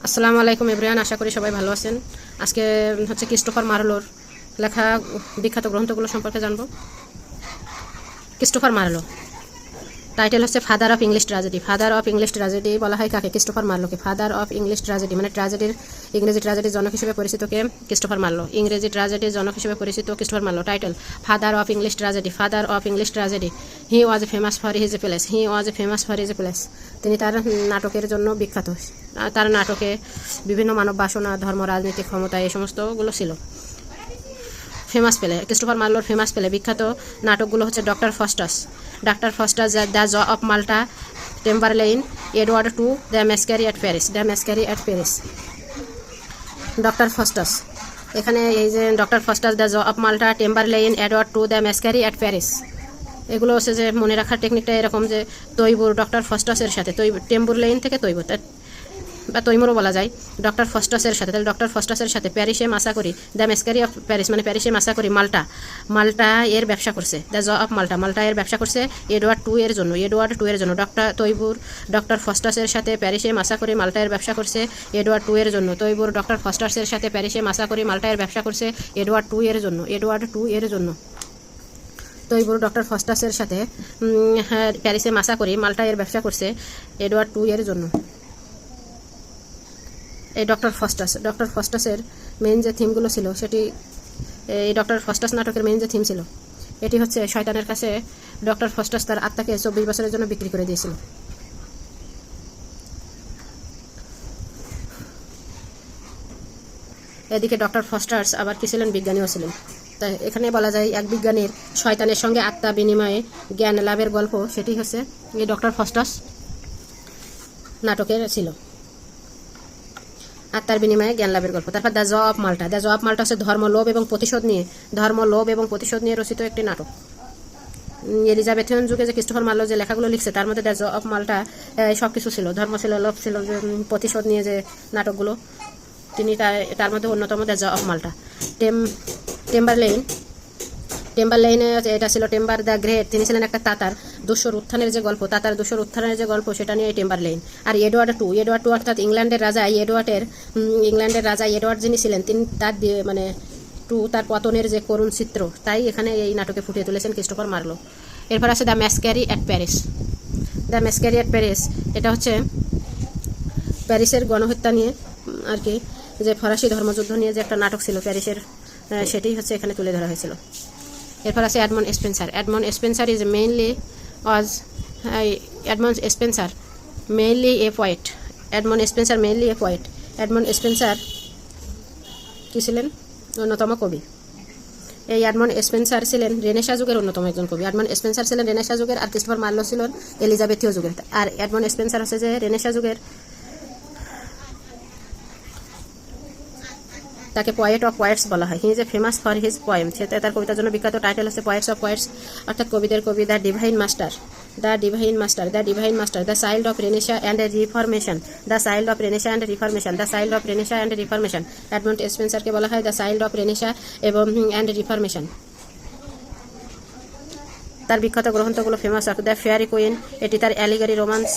আসসালামু আলাইকুম এভরিওয়ান, আশা করি সবাই ভালো আছেন। আজকে হচ্ছে ক্রিস্টোফার মার্লোর লেখা বিখ্যাত গ্রন্থগুলো সম্পর্কে জানবো। ক্রিস্টোফার মার্লো টাইটেল হচ্ছে father of English tragedy. Father of English tragedy বলা হয় কাকে? ক্রিস্টোফার মার্লোকে ফাদার অফ ইংলিশ ট্র্যাজেডি, মানে ট্র্যাজেডির ইংরেজি ট্র্যাজেডির জনক হিসেবে পরিচিত কে? Christopher Marlowe. ইংরেজি ট্র্যাজেডির জনক হিসেবে পরিচিত Christopher Marlowe. Title father of English tragedy. Father of English tragedy. He was famous for his place. He was famous for his place. তিনি তার নাটকের জন্য বিখ্যাত। তার নাটকে বিভিন্ন মানব বাসনা, ধর্ম, রাজনীতি, ক্ষমতা এই সমস্তগুলো ছিল। ফেমাস পেলে ক্রিস্টোফার মার্লোর ফেমাস পেলে বিখ্যাত নাটকগুলো হচ্ছে Doctor Faustus, the Jew of Malta, Tamburlaine, Edward two, the massacre at Paris. Doctor Faustus, এখানে এই যে Doctor Faustus, the Jew of Malta, Tamburlaine, Edward two, the massacre at Paris, এগুলো হচ্ছে যে মনে রাখার টেকনিকটা এরকম যে তৈবুর ডক্টর ফস্টাসের সাথে, টেম্বুরলেইন থেকে তৈবুর বা তৈমুরও বলা যায়, ডক্টর ফস্টাসের সাথে। তাহলে ডক্টর ফস্টাসের সাথে প্যারিসে মাসাকরি, দ্য ম্যাসক্যারি অফ প্যারিস, মানে প্যারিসে মাসাকরি, মাল্টা এর ব্যবসা করছে। দ্য জ অফ মাল্টা এর ব্যবসা করছে এডওয়ার্ড টু এর জন্য। ডক্টর ফস্টাসের সাথে প্যারিসে মাসাকরি, মাল্টা এর ব্যবসা করছে এডওয়ার্ড টু এর জন্য। তৈবুর ডক্টর ফস্টাসের সাথে প্যারিসে মাসাকরি, মাল্টা এর ব্যবসা করছে এডওয়ার্ড টু এর জন্য। তৈবুর ডক্টর ফস্টাসের সাথে প্যারিসে মাসাকরি, মাল্টা এর ব্যবসা করছে এডওয়ার্ড টু এর জন্য। এই ডক্টর ফস্টাসের মেইন যে থিমগুলো ছিল সেটি, এই ডক্টর ফস্টাস নাটকের মেইন যে থিম ছিল এটি হচ্ছে শয়তানের কাছে ডক্টর ফস্টাস তার আত্মাকে 24 বছরের জন্য বিক্রি করে দিয়েছিল। এদিকে ডক্টর ফস্টাস আবার কি ছিলেন? বিজ্ঞানীও ছিলেন। তাই এখানে বলা যায় এক বিজ্ঞানীর শয়তানের সঙ্গে আত্মা বিনিময়ে জ্ঞান লাভের গল্প, সেটি হচ্ছে এই ডক্টর ফস্টাস নাটকের ছিল, আত্মার বিনিময়ে জ্ঞান লাভের গল্প। তারপর দ্য জ অফ মাল্টা হচ্ছে ধর্ম, লোভ এবং প্রতিশোধ নিয়ে রচিত একটি নাটক। এলিজাবেথিয়ান যুগে যে ক্রিস্টোফার মার্লো যে লেখাগুলো লিখছে তার মধ্যে দ্য জ অফ মাল্টা সব কিছু ছিল, ধর্ম ছিল, লোভ ছিল, প্রতিশোধ নিয়ে যে নাটকগুলো, তিনি তার মধ্যে অন্যতম দ্য জ অফ মাল্টা। টেম্বারলেইনে এটা ছিল টেম্বার দ্য গ্রেট, তিনি ছিলেন একটা তাতার দোসর উত্থানের যে গল্প সেটা নিয়ে টেম্বারলেইন। আর এডওয়ার্ড টু অর্থাৎ ইংল্যান্ডের রাজা এডওয়ার্ড যিনি ছিলেন, তিনি তার পতনের যে করুণ চিত্র, তাই এখানে এই নাটকে ফুটিয়ে তুলেছেন ক্রিস্টোফার মার্লো। এরপর আছে দ্য ম্যাসক্যারি অ্যাট প্যারিস। এটা হচ্ছে প্যারিসের গণহত্যা নিয়ে আর কি, যে ফরাসি ধর্মযুদ্ধ নিয়ে যে একটা নাটক ছিল প্যারিসের, সেটাই হচ্ছে এখানে তুলে ধরা হয়েছিল। এরপর আছে Edmund Spencer. Edmund Spencer mainly a poet. Edmund Spencer কি ছিলেন? অন্যতম কবি। এই এডমন্ড স্পেন্সার ছিলেন রেনেসাঁ যুগের অন্যতম একজন কবি। এডমন্ড স্পেন্সার ছিলেন রেনেসাঁ যুগের, আর ক্রিস্টোফার মার্লো ছিলেন এলিজাবেথীয় যুগের। আর এডমন্ড স্পেন্সার হচ্ছে যে রেনেসাঁ যুগের, তাকে পয়েট অফ পোয়েটস বলা হয়। He is a famous for his poem, সে তার কবিতার জন্য বিখ্যাত। টাইটেল হচ্ছে পোয়েটস অফ পোয়েটস, অর্থাৎ কবিদের কবি। The divine master, the child of Renaissance and reformation. Edmund স্পেন্সারকে বলা হয় দ্য চাইল্ড অফ রেনেসাঁ এবং অ্যান্ড রিফরমেশন। তার বিখ্যাত গ্রন্থগুলো famous of the Faerie Queene, এটি তার অ্যালিগারি রোমান্স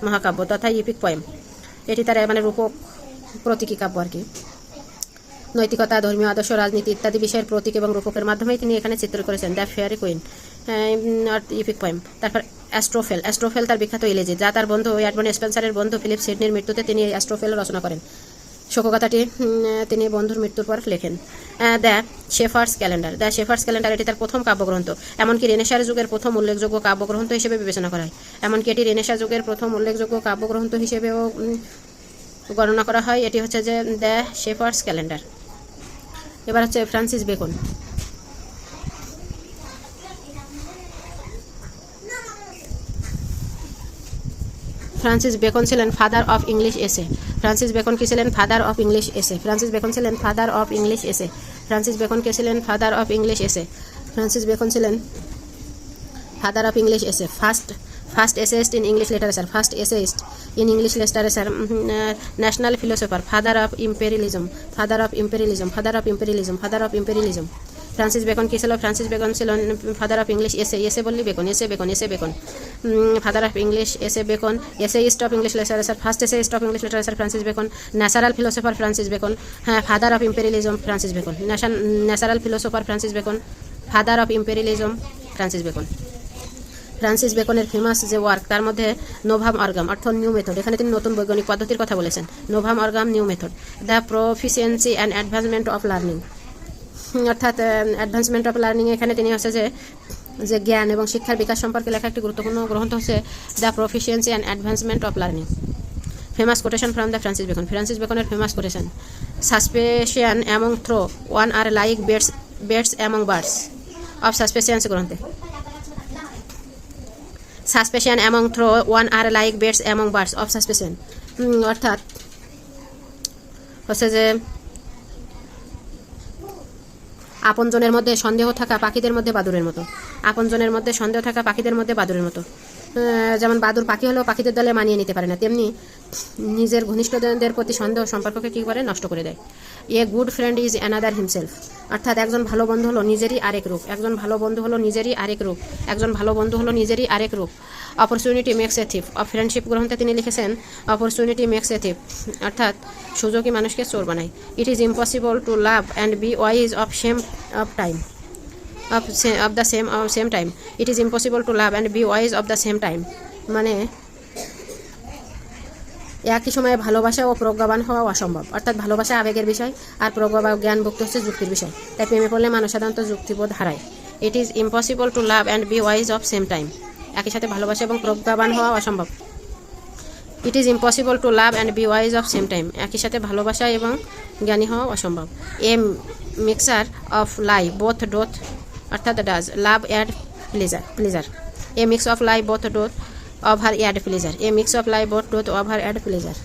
মহাকাব্য তথা ইপিক পোয়েম। এটি তার রূপক প্রতীকী কাব্য আর কি। নৈতিকতা, ধর্মীয় আদর্শ, রাজনীতি ইত্যাদি বিষয়ের প্রতীক এবং রূপকের মাধ্যমেই তিনি এখানে চিত্র করেছেন the Faerie queen, epic poem. তারপর অ্যাস্ট্রোফেল তার বিখ্যাত ইলেজি, যা তার বন্ধু এডমন্ড স্পেন্সারের বন্ধু ফিলিপ সিডনির মৃত্যুতে তিনি অ্যাস্ট্রোফেল রচনা করেন। শোকগাথাটি তিনি বন্ধুর মৃত্যুর পর লেখেন। দ্য শেফার্ডস ক্যালেন্ডার, এটি তার প্রথম কাব্যগ্রন্থ, এমনকি রেনেসাঁ যুগের প্রথম উল্লেখযোগ্য কাব্যগ্রন্থ হিসেবে বিবেচনা করা হয়। হিসেবেও গণনা করা হয়। এটি হচ্ছে যে দ্য শেফার্ডস ক্যালেন্ডার। এবার হচ্ছে ফ্রান্সিস বেকন। ফ্রান্সিস বেকন ছিলেন father of English essay. Francis Bacon ছিলেন father of English essay. First essayist in English literature, national philosopher, father of imperialism. Francis Bacon কী ছিল? ফ্রান্সিস বেকন ছিল father of English essay. Essay বললি Bacon, essay Bacon, essay Bacon. Father of English essay Bacon, essayist of English literature, first essayist of English literature Francis Bacon. Natural philosopher Francis Bacon. হ্যাঁ, father of imperialism Francis Bacon. Natural philosopher Francis Bacon, father of imperialism Francis Bacon. Francis বেকনের famous যে work তার মধ্যে নোভাম অর্গাম অর্থাৎ new method, এখানে তিনি নতুন বৈজ্ঞানিক পদ্ধতির কথা বলেছেন। নোভাম অর্গাম new method, the proficiency and advancement of learning, অর্থাৎ অ্যাডভান্সমেন্ট অফ লার্নিং। এখানে তিনি হচ্ছে যে জ্ঞান এবং শিক্ষার বিকাশ সম্পর্কে লেখা একটি গুরুত্বপূর্ণ গ্রন্থ হচ্ছে the proficiency and advancement of learning. Famous quotation from the Francis Bacon, Francis বেকনের famous quotation, suspicion among throw one are like bats among birds of suspicions গ্রন্থে। Suspicion among throw one are like bats among birds of suspicion, অর্থাৎ হচ্ছে যে আপনজনের মধ্যে সন্দেহ থাকা পাখিদের মধ্যে বাদুরের মতো। আপনজনের মধ্যে সন্দেহ থাকা পাখিদের মধ্যে বাদুরের মতো। যেমন বাদুর পাখি হলেও পাখিদের দলে মানিয়ে নিতে পারে না, তেমনি নিজের ঘনিষ্ঠদের প্রতি সন্দেহ সম্পর্ককে কী করে? নষ্ট করে দেয়। A good friend is another himself, অর্থাৎ একজন ভালো বন্ধু হলো নিজেরই আরেক রূপ। একজন ভালো বন্ধু হলো নিজেরই আরেক রূপ। একজন ভালো বন্ধু হলো নিজেরই আরেক রূপ। Opportunity makes a thief of friendship গ্রন্থে তিনি লিখেছেন অপরচুনিটি মেক্স এ থিফ, অর্থাৎ সুযোগই মানুষকে চোর বানায়। ইট is impossible to love and be wise of time of the same time. It is impossible to love and be wise of the same time, মানে একই সময়ে ভালোবাসা ও প্রজ্ঞাবান হওয়া অসম্ভব, অর্থাৎ ভালোবাসা আবেগের বিষয় আর প্রজ্ঞা বা জ্ঞানভুক্ত হচ্ছে যুক্তির বিষয়। তাই প্রেমে পড়লে মানুষ সাধারণত যুক্তিবোধ হারায়। It is impossible to love and be wise of same time, একই সাথে ভালোবাসা এবং প্রজ্ঞাবান হওয়া অসম্ভব। It is impossible to love and be wise of same time, একই সাথে ভালোবাসা এবং জ্ঞানী হওয়া অসম্ভব। A mixture of lie both doth, অর্থাৎ does love add pleasure. A mix of lie both doth of her add pleasure. A mix of lie both doth of her add pleasure,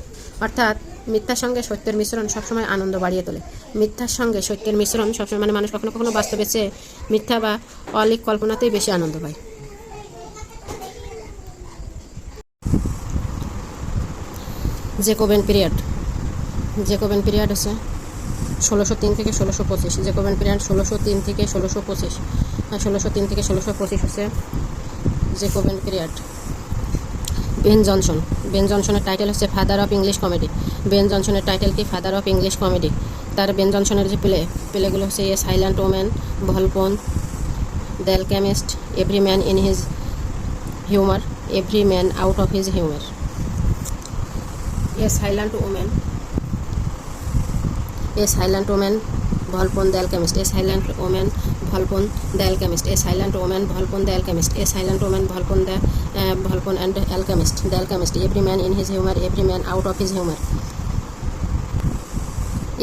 অর্থাৎ মিথ্যার সঙ্গে সত্যের মিশ্রণ সবসময় আনন্দ বাড়িয়ে তোলে। মিথ্যার সঙ্গে সত্যের মিশ্রণ সবসময়, মানে মানুষ কখনো কখনো বাস্তবের চেয়ে মিথ্যা বা অলিক কল্পনাতেই বেশি আনন্দ পায়। জেকোবেন পিরিয়ড, জেকোবেন পিরিয়ড হচ্ছে 1603 থেকে 1625। জেকোবেন পিরিয়ড 1603 থেকে 1625, আর 1603 থেকে 1625 হচ্ছে জেকোবেন পিরিয়ড। বেন জনসনের টাইটেল হচ্ছে father of English comedy. Ben জনসনের টাইটেল কি? Father of English comedy. তার বেন জনসনের যে প্লেগুলো হচ্ছে a silent woman, Volpone, the alchemist, every man in his humour, every man out of his humour. A silent woman, a silent woman, Volpone, the alchemist. A silent woman, Volpone, the alchemist. A silent woman, Volpone, the alchemist. A silent woman, ভলপন and alchemist. The alchemist, every man in his humour, every man out of his humour.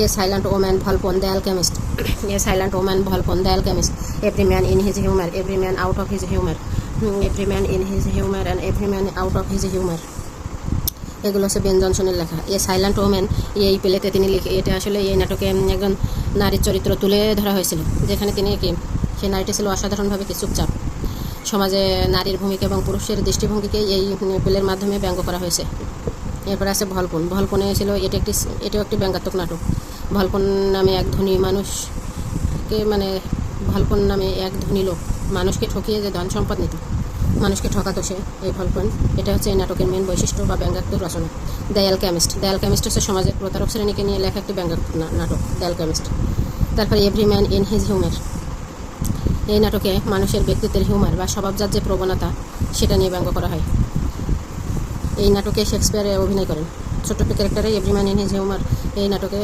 A silent woman, Volpone, the alchemist. A silent woman, Volpone, the alchemist. Every man in his humour, every man out of his humour. Every man in his humour and every man out of his humour. এগুলো হচ্ছে Ben জনসনের লেখা। এ silent woman এই প্লেতে তিনি লিখে, এটা আসলে এই নাটকে একজন নারীর চরিত্র তুলে ধরা হয়েছিল, যেখানে তিনি কি সেই নারীটি ছিল অসাধারণভাবে কি চুপচাপ। সমাজে নারীর ভূমিকা এবং পুরুষের দৃষ্টিভঙ্গিকে এই প্লের মাধ্যমে ব্যঙ্গ করা হয়েছে। এরপরে আছে ভলপন। ভলপনে ছিল এটাও একটি ব্যঙ্গাত্মক নাটক। ভলপন নামে এক ধনী মানুষকে, মানে ভলপন নামে এক ধনী লোক মানুষকে ঠকিয়ে যে ধন সম্পদ নিত, মানুষকে ঠকাতো সে, এই ভলপন। এটা হচ্ছে এই নাটকের মেন বৈশিষ্ট্য বা ব্যঙ্গাত্মক রচনা। দ্য অ্যালকেমিস্ট, দ্য অ্যালকেমিস্ট হচ্ছে সমাজের প্রতারক শ্রেণীকে নিয়ে লেখা একটি ব্যঙ্গাত্মক নাটক, দ্য অ্যালকেমিস্ট। তারপরে every man in his humour, এই নাটকে মানুষের ব্যক্তিত্বের হিউমার বা স্বভাবজাত যে প্রবণতা সেটা নিয়ে ব্যঙ্গ করা হয়। এই নাটকে শেক্সপিয়ারে অভিনয় করেন, ছোট্ট ক্যারেক্টারে every man in his humour এই নাটকে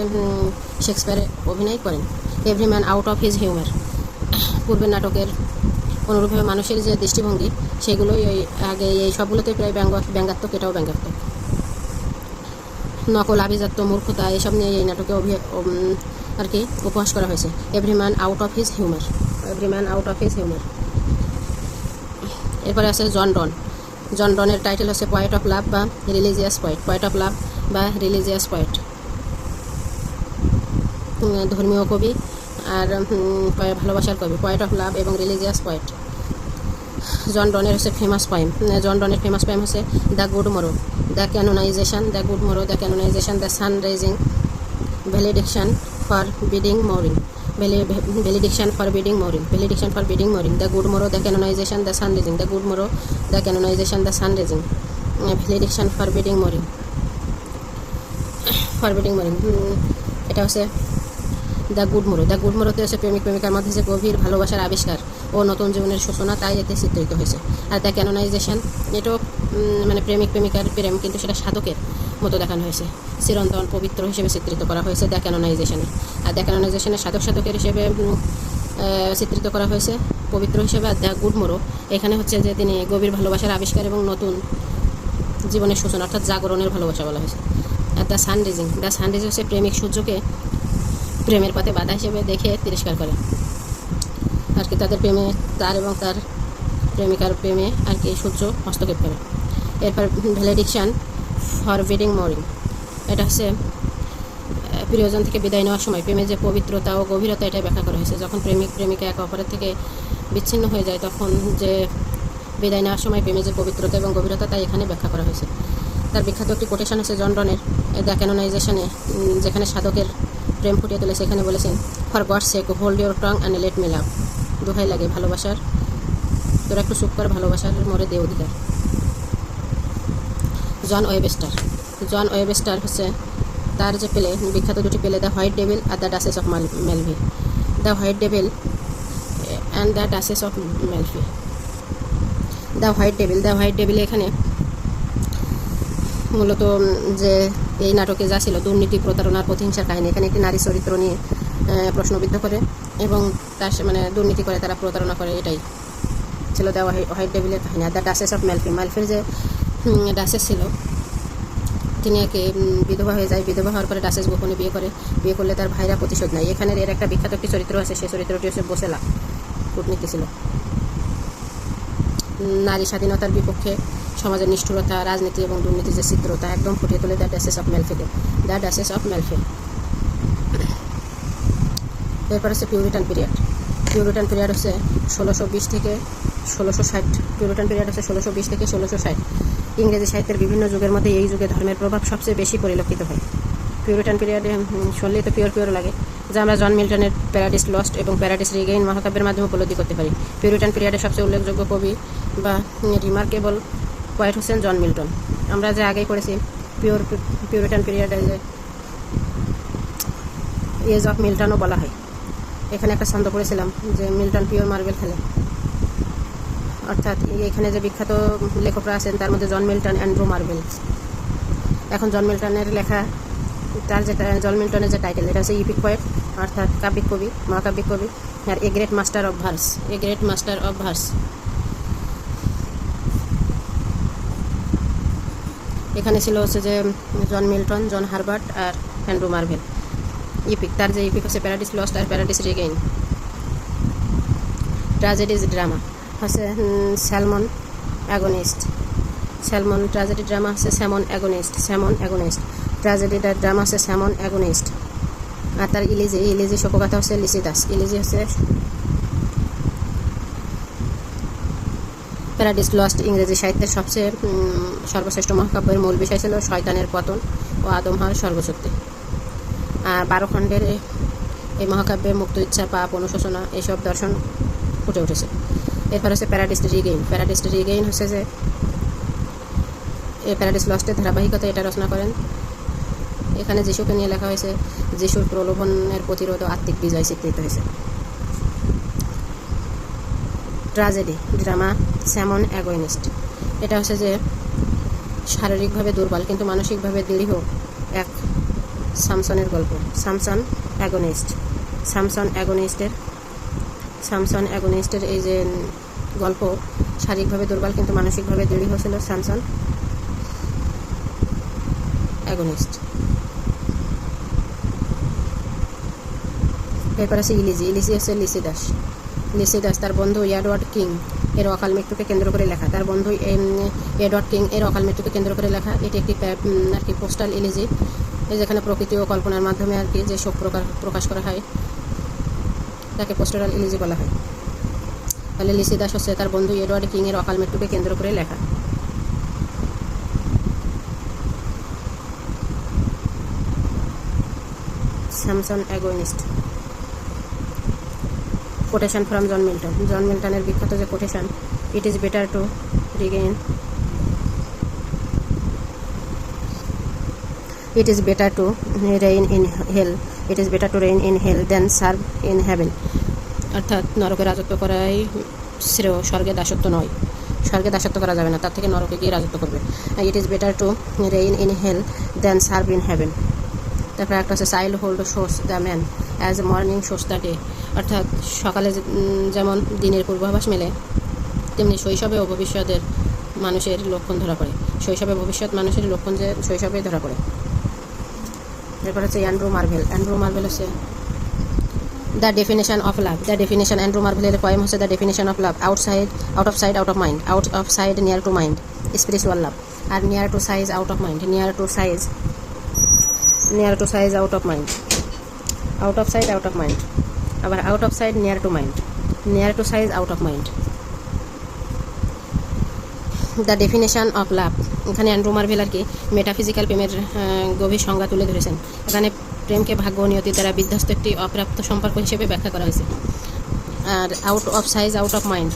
শেক্সপিয়ারে অভিনয় করেন। Every man out of his humour, পূর্বের নাটকের অনুরূপভাবে মানুষের যে দৃষ্টিভঙ্গি সেগুলোই ওই আগে এই সবগুলোতে প্রায় ব্যঙ্গাত্মক, এটাও ব্যঙ্গাত্মক। নকল, আভিজাত্য, মূর্খতা এসব নিয়ে এই নাটকে আর কি উপহাস করা হয়েছে। Every man out of his humour, every man out of his humour. এরপরে আছে জন ডনের টাইটেল হচ্ছে পয়েট অফ লাভ বা religious poet, poet of love বা রিলিজিয়াস পয়েট। ধর্মীয় কবি আর ভালোবাসার কবি, পয়েট অফ লাভ এবং রিলিজিয়াস পয়েট। জন ডনের হচ্ছে ফেমাস পোয়েম, জন ডনের ফেমাস পোয়েম হচ্ছে the good morrow, the canonization, the good morrow, the canonization, the sun rising, valediction forbidding mourning, valediction forbidding mourning, valediction forbidding mourning, the good morrow, the canonization, the sun rising, the good morrow, the canonization, the sun rising, valediction forbidding mourning, forbidding mourning. এটা হচ্ছে the good morrow. The good মোরোতে হচ্ছে প্রেমিক প্রেমিকার মধ্যে যে গভীর ভালোবাসার আবিষ্কার ও নতুন জীবনের সূচনা, তাই এতে চিত্রিত হয়েছে। আর দ্য ক্যানোনাইজেশন, এটাও মানে প্রেমিক প্রেমিকার প্রেম, কিন্তু সেটা সাধকের মতো দেখানো হয়েছে, চিরন্তন পবিত্র হিসেবে চিত্রিত করা হয়েছে দ্য ক্যানোনাইজেশনে। আর দ্য ক্যানোনাইজেশনে সাধকের হিসেবে চিত্রিত করা হয়েছে, পবিত্র হিসেবে। আর দ্য গুড মোরো এখানে হচ্ছে যে তিনি গভীর ভালোবাসার আবিষ্কার এবং নতুন জীবনের সূচনা, অর্থাৎ জাগরণের ভালোবাসা বলা হয়েছে। Are the sun rising, the sun raising হচ্ছে প্রেমিক সূর্যকে প্রেমের পথে বাধা হিসেবে দেখে তিরস্কার করে আর কি, তাদের প্রেমে, তার এবং তার প্রেমিকার প্রেমে আর কি সূর্য হস্তক্ষেপ করে। এরপর ভ্যালিডিকশন ফরবিডিং মোরিং, এটা হচ্ছে প্রিয়জন থেকে বিদায় নেওয়ার সময় প্রেমের যে পবিত্রতা ও গভীরতা, এটাই ব্যাখ্যা করা হয়েছে। যখন প্রেমিক প্রেমিকা একে অপরের থেকে বিচ্ছিন্ন হয়ে যায়, তখন যে বিদায় নেওয়ার সময় প্রেমের যে পবিত্রতা এবং গভীরতা, তাই এখানে ব্যাখ্যা করা হয়েছে। তার বিখ্যাত একটি কোটেশন আছে জন রনের দ্য ক্যানোনাইজেশনে, যেখানে সাধকের প্রেম ফুটিয়ে তুলে, সেখানে বলেছেন, for gods sake hold your টং অ্যান্ড লেট মি লাভ, দোহাই লাগে ভালোবাসার, তোরা একটু চুপ কর, ভালোবাসার মোরে দে অধিকার। জন ওয়েবস্টার, জন ওয়েবস্টার হচ্ছে তার যে প্লে, বিখ্যাত দুটি প্লে, দ্য হোয়াইট ডেভিল আর the duchess of Malfi, the white devil and the duchess of Malfi. The white devil, the white devil এখানে মূলত যে এই নাটকে যা ছিল দুর্নীতি, প্রতারণার, প্রতিহিংসার কাহিনী, এখানে একটি নারী চরিত্র নিয়ে প্রশ্নবিদ্ধ করে এবং তার মানে দুর্নীতি করে, তারা প্রতারণা করে, এটাই ছিল দ্য হোয়াইট ডেভিলের কাহিনী। আর দ্য ডাচেস অফ মেলফি, মেলফির যে ডাচেস ছিল, তিনি একে বিধবা হয়ে যায়, বিধবা হওয়ার পরে ডাচেস গোপনে বিয়ে করে, বিয়ে করলে তার ভাইরা প্রতিশোধ নেয়। এখানে এর একটা বিখ্যাত একটি চরিত্র আছে, সেই চরিত্রটি হচ্ছে বোসেলা, কূটনীতি ছিল। নারী স্বাধীনতার বিপক্ষে সমাজের নিষ্ঠুরতা, রাজনীতি এবং দুর্নীতির যে চিত্রতা একদম ফুটিয়ে তোলে দ্য ডাচেস অফ মেলফিতে, দ্য ডাচেস অফ মেলফি। এরপর হচ্ছে পিউরিটান পিরিয়ড। পিউরিটান পিরিয়ড হচ্ছে 1620 থেকে 1660, পিউরিটান পিরিয়ড হচ্ছে 1620 থেকে 1660। ইংরেজি সাহিত্যের বিভিন্ন যুগের মধ্যে এই যুগে ধর্মের প্রভাব সবচেয়ে বেশি পরিলক্ষিত হয়। পিউরিটান পিরিয়ডে শুনলেই তো পিওর লাগে, যা আমরা জন মিল্টনের প্যারাডিস লস্ট এবং প্যারাডিস রিগেইন মহাকাব্যের মাধ্যমে উপলব্ধি করতে পারি। পিউরিটান পিরিয়ডের সবচেয়ে উল্লেখযোগ্য কবি বা রিমার্কেবল পোয়েট হচ্ছেন জন মিল্টন। আমরা যে আগেই পড়েছি পিউরিটান পিরিয়ডে যে এজ অফ মিল্টনও বলা হয়। এখানে একটা ছন্দ পড়েছিলাম যে মিল্টন পিওর মার্বেল খেলে, অর্থাৎ এখানে যে বিখ্যাত লেখকরা আছেন তার মধ্যে জন মিল্টন, অ্যান্ড্রু মার্বেল। এখন জন মিল্টনের লেখা, তার যে জন মিল্টনের যে টাইটেল, এটা হচ্ছে ইপিক পোয়েট, অর্থাৎ কাব্যিক কবি, মহাকাব্যিক কবি, আর a great master of verse, a great master of verse. এখানে ছিল হচ্ছে যে জন মিল্টন, জন হারবার্ট আর অ্যান্ড্রু মার্ভেল। ইপিক, তার যে ইপিক হচ্ছে প্যারাডিস লস্ট আর প্যারাডিস রিগেইন। ট্র্যাজেডিজ ড্রামা হচ্ছে Samson Agonistes, Samson. Tragedy drama হচ্ছে Samson Agonistes, Samson Agonistes. Tragedy drama হচ্ছে স্যামন অ্যাগনিস্ট। আর তার ইলিজি শোকগাথা হচ্ছে লিসিদাস, ইলিজি হচ্ছে প্যারাডিস লস্ট। ইংরেজি সাহিত্যের সবচেয়ে সর্বশ্রেষ্ঠ মহাকাব্যের মূল বিষয় ছিল শয়তানের পতন ও আদম হওয়ার স্বর্গশক্তি। 12 খণ্ডের এই মহাকাব্যে মুক্ত ইচ্ছা, পাপ, অনুশোচনা এইসব দর্শন ফুটে উঠেছে। এরপর হচ্ছে প্যারাডিস রিগেইন। প্যারাডিস রিগেইন হচ্ছে যে এই প্যারাডিস লস্টের ধারাবাহিকতা এটা রচনা করেন। এখানে যিশুকে নিয়ে লেখা হয়েছে, যিশুর প্রলোভনের প্রতিরোধ ও আত্মিক বিজয় চিত্রিত হয়েছে। ট্র্যাজেডি ড্রামা স্যামন অ্যাগনিস্ট, এটা হচ্ছে যে শারীরিকভাবে দুর্বল কিন্তু মানসিকভাবে দৃঢ় এক সামসনের গল্প। সামসন অ্যাগনিস্ট, সামসন অ্যাগনিস্টের এই যে গল্প, শারীরিকভাবে দুর্বল কিন্তু মানসিকভাবে দৃঢ় ছিল সামসন অ্যাগনিস্ট। এরপর আছে ইলিজি হচ্ছে লিসিদাস তার বন্ধু এডওয়ার্ড কিং এর অকাল মৃত্যুকে কেন্দ্র করে লেখা, তার বন্ধু এডওয়ার্ড কিং এর অকাল মৃত্যুকে কেন্দ্র করে লেখা। এটি একটি আর কি পোস্টাল ইলিজি, যেখানে প্রকৃতি ও কল্পনার মাধ্যমে আর কি যে শোক প্রকাশ করা হয় তাকে পোস্টাল ইলিজি বলা হয়। তাহলে লিসিদাস হচ্ছে তার বন্ধু এডওয়ার্ড কিং এর অকাল মৃত্যুকে কেন্দ্র করে লেখা। Samson Agonistes. Quotation from John Milton. John মিল্টনের বিখ্যাত যে quotation, it is better to regain it is better to reign in hell it is better to reign in hell than serve in heaven। অর্থাৎ নরকে রাজত্ব করাই শ্রেয়, স্বর্গে দাসত্ব নয়। স্বর্গে দাসত্ব করা যাবে না, তার থেকে নরকে গিয়ে রাজত্ব করবে। It is better to reign in hell than serve in heaven. তারপরে একটা হচ্ছে childhood shows the man as morning shows the day. অর্থাৎ সকালে যেমন দিনের পূর্বাভাস মেলে, তেমনি শৈশবে ও ভবিষ্যতের মানুষের লক্ষণ ধরা পড়ে। শৈশবে ভবিষ্যৎ মানুষের লক্ষণ যে শৈশবেই ধরা পড়ে। এরপর হচ্ছে অ্যান্ড্রু মার্ভেল। অ্যান্ড্রু মার্ভেল হচ্ছে the definition of love. The definition, Andrew মার্ভেলের পয়েম হচ্ছে the definition of love. Out of sight out of mind, out of sight near to mind, spiritual love. আর near to sight out of mind, near to sight out of mind, out of sight out of mind. আবার out of sight near to mind, near to sight out of mind. The definition of লাভ, এখানে Andrew Marvel আর কি metaphysical প্রেমের গভীর সংজ্ঞা তুলে ধরেছেন। এখানে প্রেমকে ভাগ্য ও নিয়তির দ্বারা বিধ্বস্ত একটি অপ্রাপ্ত সম্পর্ক হিসেবে ব্যাখ্যা করা হয়েছে। আর out of sight out of mind,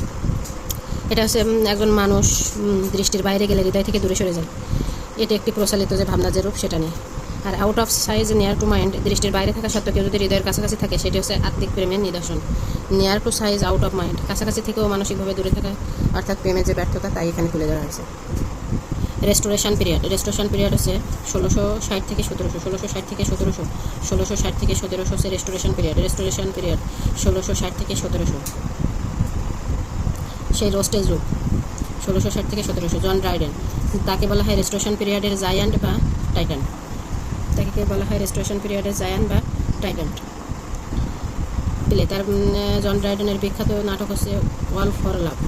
এটা হচ্ছে একজন মানুষ দৃষ্টির বাইরে গেলে হৃদয় থেকে দূরে সরে যায়। এটা একটি প্রচলিত যে ভাবনা যে রূপ সেটা নেই। আর out of sight near to mind, দৃষ্টির বাইরে থাকা সত্ত্বেও কেউ যদি হৃদয়ের কাছাকাছি থাকে, সেটি হচ্ছে আত্মিক প্রেমের নিদর্শন। Near to sight out of mind, কাছাকাছি থেকেও মানসিকভাবে দূরে থাকা, অর্থাৎ প্রেমের যে ব্যর্থতা তাই এখানে তুলে ধরা হয়েছে। রেস্টোরেশন পিরিয়ড, রেস্টোরেশন পিরিয়ড হচ্ছে 1660 থেকে 1700, 1660 থেকে 1700, 1660 থেকে 1700 হচ্ছে রেস্টোরেশন পিরিয়ড। রেস্টোরেশন পিরিয়ড 1660 থেকে 1700, সেই রোস্টেজ যুগ 1660 থেকে 1700। জন ড্রাইডেন, তাকে বলা হয় রেস্টোরেশন পিরিয়ডের জায়ান্ট বা টাইটান। তাকে বলা হয় রেস্টোরেশন পিরিয়ডের জায়ান্ট বা টাইটান। প্লে, তার জন ড্রাইডেনের বিখ্যাত নাটক হচ্ছে ওয়াল ফর লাভ।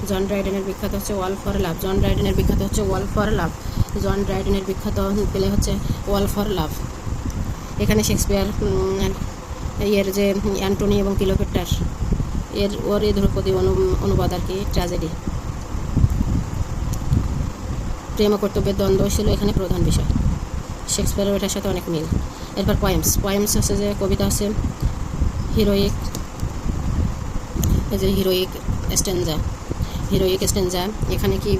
জন ড্রাইডেনের বিখ্যাত হচ্ছে ওয়াল ফর লাভ। জন ড্রাইডেনের বিখ্যাত হচ্ছে ওয়াল ফর লাভ। জন ড্রাইডেনের বিখ্যাত প্লে হচ্ছে ওয়াল ফর লাভ। এখানে শেক্সপিয়ার এর যে অ্যান্টনি এবং ক্লিওপেট্রার ওর এই ধ্রুপদী অনুবাদ আর কি ট্র্যাজেডি। প্রেম ও কর্তব্যের দ্বন্দ্ব ছিল এখানে প্রধান বিষয়। শেক্সপিয়ারের এটার সাথে অনেক মিল। এরপর পয়েমস হচ্ছে যে কবিতা হচ্ছে হিরোইক, এই যে হিরোইক স্ট্যাঞ্জা। এখানে কি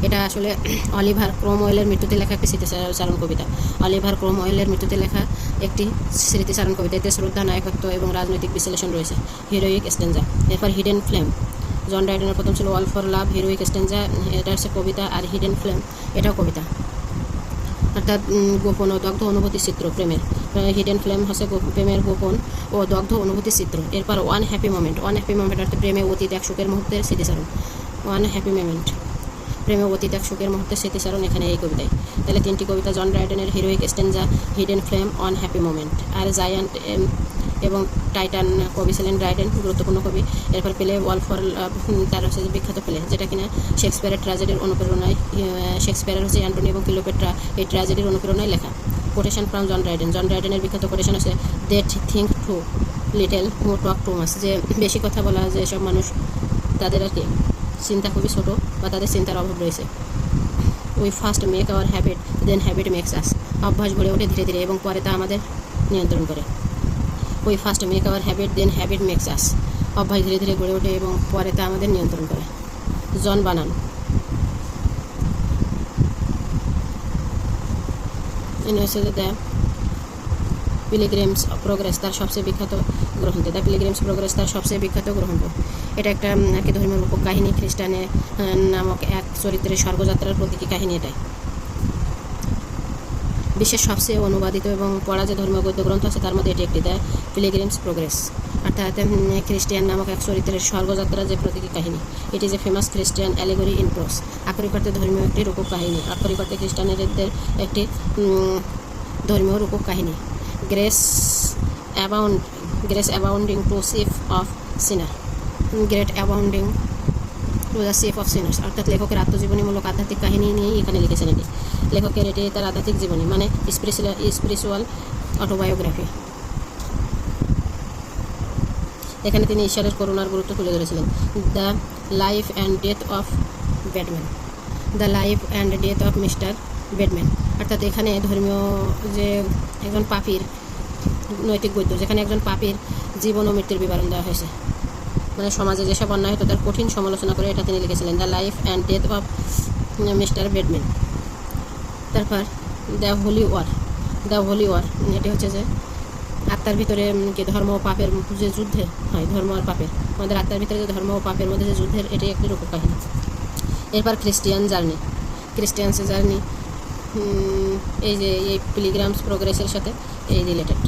এটা আসলে অলিভার ক্রমওয়েলের মৃত্যুতে লেখা একটি স্মৃতিচারণ কবিতা। অলিভার ক্রমওয়েলের মৃত্যুতে লেখা একটি স্মৃতিচারণ কবিতা। এতে শ্রদ্ধা, নায়কত্ব এবং রাজনৈতিক বিশ্লেষণ রয়েছে। হিরোইক স্ট্যাঞ্জা। এরপর হিডেন ফ্লেম। জন ড্রাইডেনের প্রথম ছিল ওয়াল ফর লাভ, হিরোইক স্ট্যাঞ্জা, এটা হচ্ছে কবিতা। আর হিডেন ফ্লেম এটাও কবিতা, অর্থাৎ গোপন ও দগ্ধ অনুভূতির চিত্র প্রেমের। হিডেন ফ্লেম হচ্ছে প্রেমের গোপন ও দগ্ধ অনুভূতির চিত্র। এরপর ওয়ান হ্যাপি মোমেন্ট অর্থাৎ প্রেমে অতীত এক সুখের মুহূর্তের স্মৃতিচারণ। ওয়ান হ্যাপি মোমেন্ট, প্রেমে অতীত এক সুখের মুহূর্তের স্মৃতিচারণ এখানে এই কবিতায়। তাহলে তিনটি কবিতা, জন ড্রাইডেনের heroic stanza, hidden flame, one happy moment. আর জায়ান্ট এবং টাইটান কবি ছিলেন ড্রাইডেন, গুরুত্বপূর্ণ কবি। এরপর প্লে ওয়াল ফর লাভ, তার হচ্ছে বিখ্যাত প্লে, যেটা কিনা শেক্সপিয়ারের ট্র্যাজেডির অনুপ্রেরণায়, শেক্সপিয়ারের হচ্ছে অ্যান্টনি এবং ক্লিওপেট্রা এই ট্র্যাজেডির অনুপ্রেরণায় লেখা। কোটেশন ফ্রম জন ড্রাইডেনের বিখ্যাত কোটেশন আছে they think too little who talk too much, যে বেশি কথা বলা যে সব মানুষ তাদের আর কি চিন্তা খুবই ছোটো বা তাদের চিন্তার অভাব রয়েছে। We first make our habit then habit makes us, অভ্যাস গড়ে ওঠে ধীরে ধীরে এবং পরে তা আমাদের নিয়ন্ত্রণ করে। We first make our habit then habit makes us, অভ্যাস ধীরে ধীরে গড়ে ওঠে এবং পরে তা আমাদের নিয়ন্ত্রণ করে। জন বানান, ইনি হচ্ছে দ্য পিলগ্রিমস প্রোগ্রেস তার সবচেয়ে বিখ্যাত গ্রন্থ। দ্য পিলগ্রিমস প্রোগ্রেস তার সবচেয়ে বিখ্যাত গ্রন্থ। এটা একটা কি ধর্মীয় রূপক কাহিনী, খ্রিস্টানের নামক এক চরিত্রের স্বর্গযাত্রার প্রতীকী কাহিনী। এটাই বিশ্বের সবচেয়ে অনুবাদিত এবং পড়া যে ধর্মীয় গদ্য গ্রন্থ আছে তার মধ্যে এটি একটি, দ্য পিলগ্রিমস প্রোগ্রেস। অর্থাৎ খ্রিস্টিয়ান নামক এক চরিত্রের স্বর্গযাত্রা যে প্রতীকী কাহিনী। It is a famous Christian allegory in prose, আক্ষরিক অর্থে ধর্মীয় একটি রূপক কাহিনী, আক্ষরিক অর্থে খ্রিস্টানদের একটি ধর্মীয় রূপক কাহিনী। Grace abounding to chief of sinner, great abounding to the chief of sinners, অর্থাৎ লেখকের আত্মজীবনীমূলক আধ্যাত্মিক কাহিনী নিয়েই এখানে লিখেছেন। এটি লেখকের এটি তার আধ্যাত্মিক জীবনী, মানে স্পিরিচুয়াল অটোবায়োগ্রাফি। এখানে তিনি ঈশ্বরের করুণার গুরুত্ব তুলে ধরেছিলেন। The life and death of Batman, the life and death of mister Batman, অর্থাৎ এখানে ধর্মীয় যে একজন পাপীর নৈতিক গদ্য, যেখানে একজন পাপীর জীবন ও মৃত্যুর বিবরণ দেওয়া হয়েছে। মানে সমাজে যেসব অন্যায় হতো তার কঠিন সমালোচনা করে এটা তিনি লিখেছিলেন। The life and death of Mister Badman. তারপর the holy war. The holy war এটি হচ্ছে যে আত্মার ভিতরে কি ধর্ম ও পাপের যে যুদ্ধে হয়, ধর্ম আর পাপের, আমাদের আত্মার ভিতরে যে ধর্ম ও পাপের মধ্যে যে যুদ্ধের, এটি একটি রূপকাহিনী। এরপর ক্রিশ্চিয়ান জার্নি। ক্রিশ্চিয়ানস জার্নি এই যে এই পিলিগ্রামস প্রোগ্রেসের সাথে এই রিলেটেড।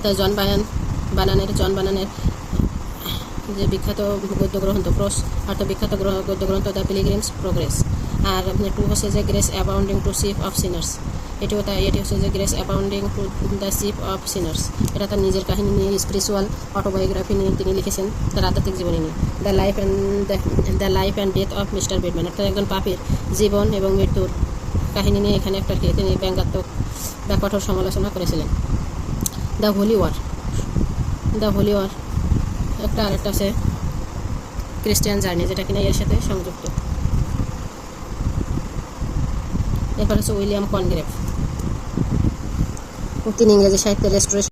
তা জন বানানের যে বিখ্যাত গদ্য গ্রন্থ ক্রস অর্থাৎ বিখ্যাত গদ্য গ্রন্থ দ্য পিলিগ্রিমস প্রোগ্রেস। আর 2 হচ্ছে যে grace abounding to chief of sinners. এটি হচ্ছে যে grace abounding to the chief of sinners. এটা তার নিজের কাহিনী নিয়ে, স্পিরিচুয়াল অটোবায়োগ্রাফি নিয়ে তিনি লিখেছেন, তার আধ্যাত্মিক জীবনী নিয়ে। The life and death of Mister Badman, অর্থাৎ একজন পাপীর জীবন এবং মৃত্যুর কাহিনী নিয়ে এখানে একটা তিনি ব্যঙ্গাত্মক বা কঠোর সমালোচনা করেছিলেন। দ্য হোলি ওয়ার আরেকটা আছে ক্রিশ্চিয়ান জার্নি, যেটা কিনা এর সাথে সংযুক্ত। এরপর হচ্ছে উইলিয়াম কনগ্রেভ, তিনি ইংরেজি সাহিত্যের রেস্টোরেশন